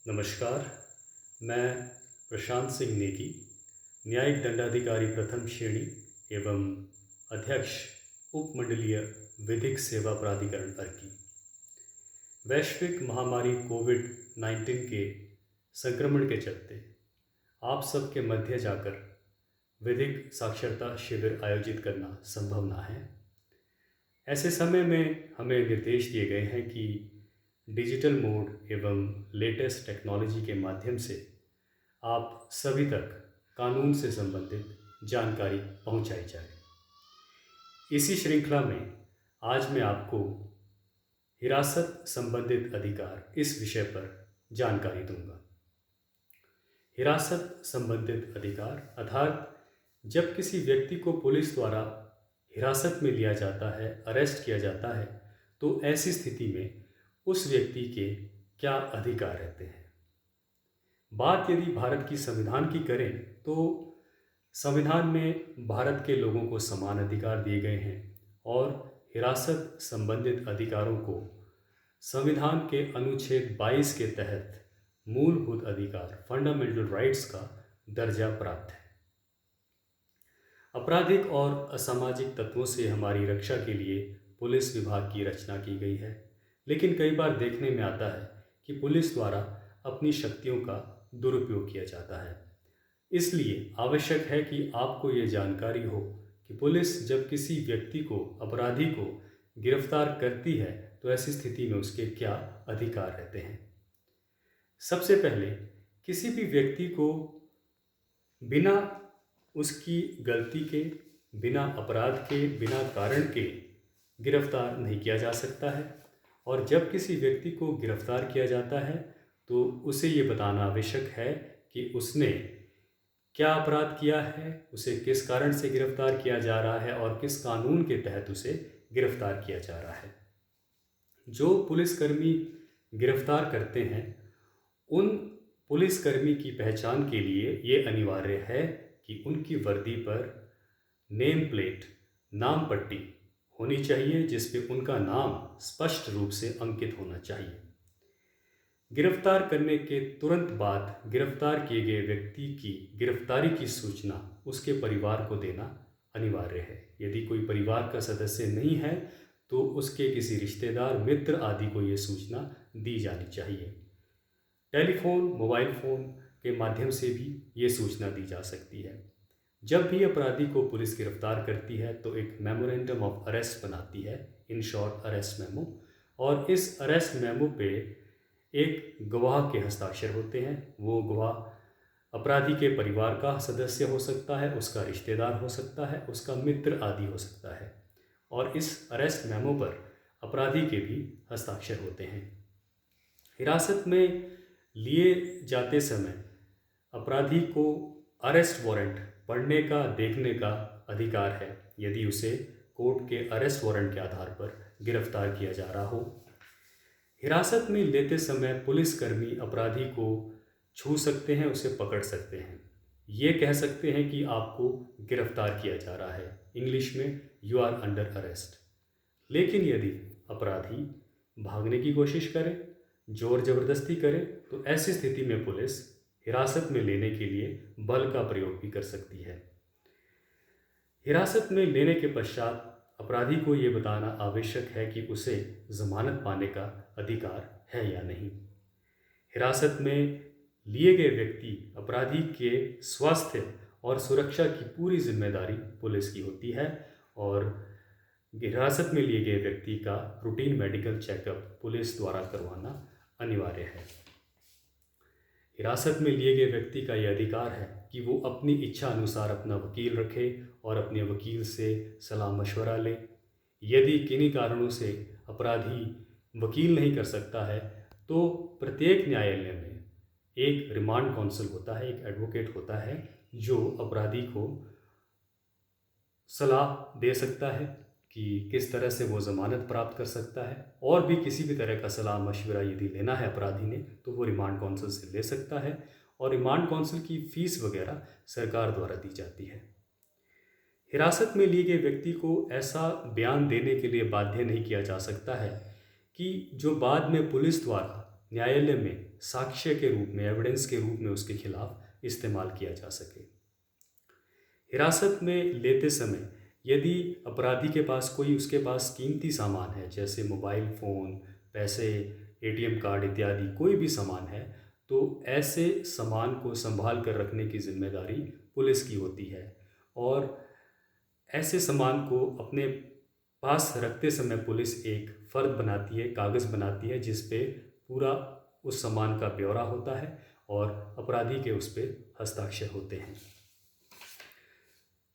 नमस्कार। मैं प्रशांत सिंह नेगी, न्यायिक दंडाधिकारी प्रथम श्रेणी एवं अध्यक्ष उपमंडलीय विधिक सेवा प्राधिकरण अर्की। वैश्विक महामारी कोविड-19 के संक्रमण के चलते आप सबके मध्य जाकर विधिक साक्षरता शिविर आयोजित करना संभव ना है। ऐसे समय में हमें निर्देश दिए गए हैं कि डिजिटल मोड एवं लेटेस्ट टेक्नोलॉजी के माध्यम से आप सभी तक कानून से संबंधित जानकारी पहुंचाई जाए। इसी श्रृंखला में आज मैं आपको हिरासत संबंधित अधिकार इस विषय पर जानकारी दूंगा। हिरासत संबंधित अधिकार अर्थात जब किसी व्यक्ति को पुलिस द्वारा हिरासत में लिया जाता है, अरेस्ट किया जाता है, तो ऐसी स्थिति में उस व्यक्ति के क्या अधिकार रहते हैं। बात यदि भारत की संविधान की करें तो संविधान में भारत के लोगों को समान अधिकार दिए गए हैं और हिरासत संबंधित अधिकारों को संविधान के अनुच्छेद 22 के तहत मूलभूत अधिकार फंडामेंटल राइट्स का दर्जा प्राप्त है। आपराधिक और असामाजिक तत्वों से हमारी रक्षा के लिए पुलिस विभाग की रचना की गई है, लेकिन कई बार देखने में आता है कि पुलिस द्वारा अपनी शक्तियों का दुरुपयोग किया जाता है। इसलिए आवश्यक है कि आपको ये जानकारी हो कि पुलिस जब किसी व्यक्ति को, अपराधी को गिरफ्तार करती है तो ऐसी स्थिति में उसके क्या अधिकार रहते हैं। सबसे पहले किसी भी व्यक्ति को बिना उसकी गलती के, बिना अपराध के, बिना कारण के गिरफ्तार नहीं किया जा सकता है और जब किसी व्यक्ति को गिरफ्तार किया जाता है तो उसे ये बताना आवश्यक है कि उसने क्या अपराध किया है, उसे किस कारण से गिरफ्तार किया जा रहा है और किस कानून के तहत उसे गिरफ्तार किया जा रहा है। जो पुलिसकर्मी गिरफ्तार करते हैं उन पुलिसकर्मी की पहचान के लिए ये अनिवार्य है कि उनकी वर्दी पर नेम प्लेट, नाम पट्टी होनी चाहिए जिस पे उनका नाम स्पष्ट रूप से अंकित होना चाहिए। गिरफ्तार करने के तुरंत बाद गिरफ्तार किए गए व्यक्ति की गिरफ्तारी की सूचना उसके परिवार को देना अनिवार्य है। यदि कोई परिवार का सदस्य नहीं है तो उसके किसी रिश्तेदार, मित्र आदि को ये सूचना दी जानी चाहिए। टेलीफोन, मोबाइल फ़ोन के माध्यम से भी ये सूचना दी जा सकती है। जब भी अपराधी को पुलिस गिरफ्तार करती है तो एक मेमोरेंडम ऑफ अरेस्ट बनाती है, इन शॉर्ट अरेस्ट मेमो, और इस अरेस्ट मेमो पे एक गवाह के हस्ताक्षर होते हैं। वो गवाह अपराधी के परिवार का सदस्य हो सकता है, उसका रिश्तेदार हो सकता है, उसका मित्र आदि हो सकता है और इस अरेस्ट मेमो पर अपराधी के भी हस्ताक्षर होते हैं। हिरासत में लिए जाते समय अपराधी को अरेस्ट वारंट पढ़ने का, देखने का अधिकार है यदि उसे कोर्ट के अरेस्ट वारंट के आधार पर गिरफ्तार किया जा रहा हो। हिरासत में लेते समय पुलिसकर्मी अपराधी को छू सकते हैं, उसे पकड़ सकते हैं, ये कह सकते हैं कि आपको गिरफ्तार किया जा रहा है, इंग्लिश में यू आर अंडर अरेस्ट। लेकिन यदि अपराधी भागने की कोशिश करे, जोर जबरदस्ती करे, तो ऐसी स्थिति में पुलिस हिरासत में लेने के लिए बल का प्रयोग भी कर सकती है। हिरासत में लेने के पश्चात अपराधी को ये बताना आवश्यक है कि उसे जमानत पाने का अधिकार है या नहीं। हिरासत में लिए गए व्यक्ति, अपराधी के स्वास्थ्य और सुरक्षा की पूरी जिम्मेदारी पुलिस की होती है और हिरासत में लिए गए व्यक्ति का रूटीन मेडिकल चेकअप पुलिस द्वारा करवाना अनिवार्य है। हिरासत में लिए गए व्यक्ति का यह अधिकार है कि वो अपनी इच्छा अनुसार अपना वकील रखे और अपने वकील से सलाह मशवरा ले। यदि किन्हीं कारणों से अपराधी वकील नहीं कर सकता है तो प्रत्येक न्यायालय में एक रिमांड काउंसिल होता है, एक एडवोकेट होता है जो अपराधी को सलाह दे सकता है कि किस तरह से वो ज़मानत प्राप्त कर सकता है, और भी किसी भी तरह का सलाह मशवरा यदि लेना है अपराधी ने तो वो रिमांड काउंसिल से ले सकता है और रिमांड काउंसिल की फ़ीस वगैरह सरकार द्वारा दी जाती है। हिरासत में लिए गए व्यक्ति को ऐसा बयान देने के लिए बाध्य नहीं किया जा सकता है कि जो बाद में पुलिस द्वारा न्यायालय में साक्ष्य के रूप में, एविडेंस के रूप में उसके खिलाफ इस्तेमाल किया जा सके। हिरासत में लेते समय यदि अपराधी के पास उसके पास कीमती सामान है, जैसे मोबाइल फ़ोन, पैसे, एटीएम कार्ड इत्यादि कोई भी सामान है, तो ऐसे सामान को संभाल कर रखने की जिम्मेदारी पुलिस की होती है। और ऐसे सामान को अपने पास रखते समय पुलिस एक फ़र्द बनाती है, कागज़ बनाती है, जिस पे पूरा उस सामान का ब्यौरा होता है और अपराधी के उस पे हस्ताक्षर होते हैं।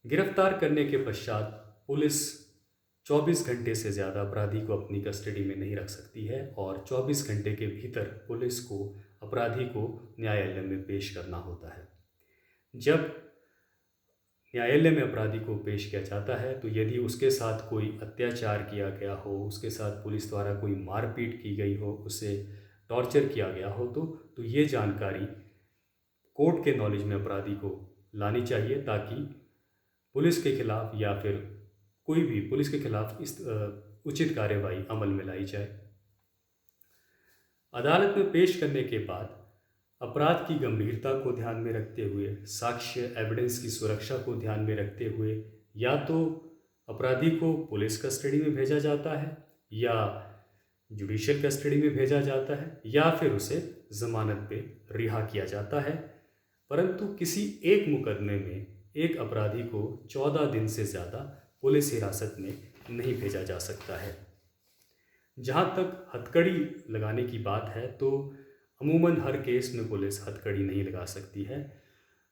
गिरफ्तार करने के पश्चात पुलिस 24 घंटे से ज़्यादा अपराधी को अपनी कस्टडी में नहीं रख सकती है और 24 घंटे के भीतर पुलिस को अपराधी को न्यायालय में पेश करना होता है। जब न्यायालय में अपराधी को पेश किया जाता है तो यदि उसके साथ कोई अत्याचार किया गया हो, उसके साथ पुलिस द्वारा कोई मारपीट की गई हो, उसे टॉर्चर किया गया हो, तो ये जानकारी कोर्ट के नॉलेज में अपराधी को लानी चाहिए, ताकि पुलिस के खिलाफ या फिर कोई भी पुलिस के खिलाफ इस उचित कार्यवाही अमल में लाई जाए। अदालत में पेश करने के बाद अपराध की गंभीरता को ध्यान में रखते हुए, साक्ष्य एविडेंस की सुरक्षा को ध्यान में रखते हुए, या तो अपराधी को पुलिस कस्टडी में भेजा जाता है या जुडिशियल कस्टडी में भेजा जाता है, या फिर उसे जमानत पे रिहा किया जाता है। परंतु किसी एक मुकदमे में एक अपराधी को 14 दिन से ज़्यादा पुलिस हिरासत में नहीं भेजा जा सकता है। जहाँ तक हथकड़ी लगाने की बात है, तो अमूमन हर केस में पुलिस हथकड़ी नहीं लगा सकती है।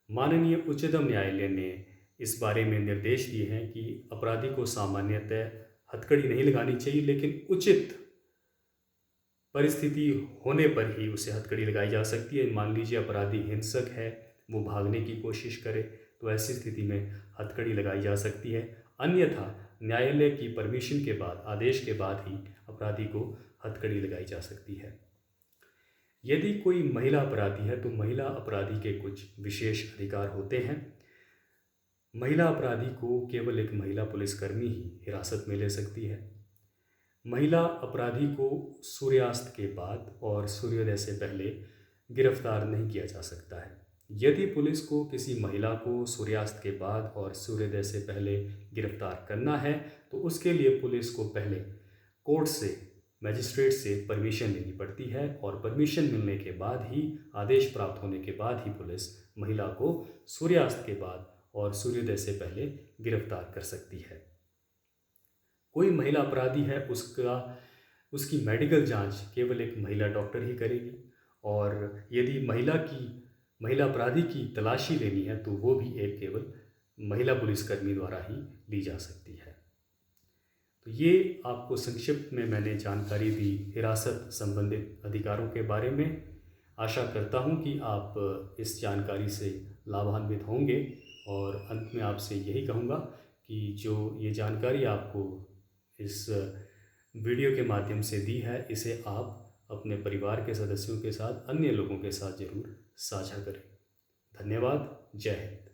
माननीय उच्चतम न्यायालय ने इस बारे में निर्देश दिए हैं कि अपराधी को सामान्यतः हथकड़ी नहीं लगानी चाहिए, लेकिन उचित परिस्थिति होने पर ही उसे हथकड़ी लगाई जा सकती है। मान लीजिए अपराधी हिंसक है, वो भागने की कोशिश करे, तो ऐसी स्थिति में हथकड़ी लगाई जा सकती है। अन्यथा न्यायालय की परमिशन के बाद, आदेश के बाद ही अपराधी को हथकड़ी लगाई जा सकती है। यदि कोई महिला अपराधी है तो महिला अपराधी के कुछ विशेष अधिकार होते हैं। महिला अपराधी को केवल एक महिला पुलिसकर्मी ही हिरासत में ले सकती है। महिला अपराधी को सूर्यास्त के बाद और सूर्योदय से पहले गिरफ्तार नहीं किया जा सकता है। यदि पुलिस को किसी महिला को सूर्यास्त के बाद और सूर्योदय से पहले गिरफ्तार करना है, तो उसके लिए पुलिस को पहले कोर्ट से, मजिस्ट्रेट से परमिशन लेनी पड़ती है, और परमिशन मिलने के बाद ही, आदेश प्राप्त होने के बाद ही पुलिस महिला को सूर्यास्त के बाद और सूर्योदय से पहले गिरफ्तार कर सकती है। कोई महिला अपराधी है, उसकी मेडिकल जांच केवल एक महिला डॉक्टर ही करेगी, और यदि महिला अपराधी की तलाशी लेनी है तो वो भी एक केवल महिला पुलिसकर्मी द्वारा ही ली जा सकती है। तो ये आपको संक्षिप्त में मैंने जानकारी दी हिरासत संबंधित अधिकारों के बारे में। आशा करता हूँ कि आप इस जानकारी से लाभान्वित होंगे, और अंत में आपसे यही कहूँगा कि जो ये जानकारी आपको इस वीडियो के माध्यम से दी है, इसे आप अपने परिवार के सदस्यों के साथ, अन्य लोगों के साथ ज़रूर साझा करें। धन्यवाद। जय हिंद।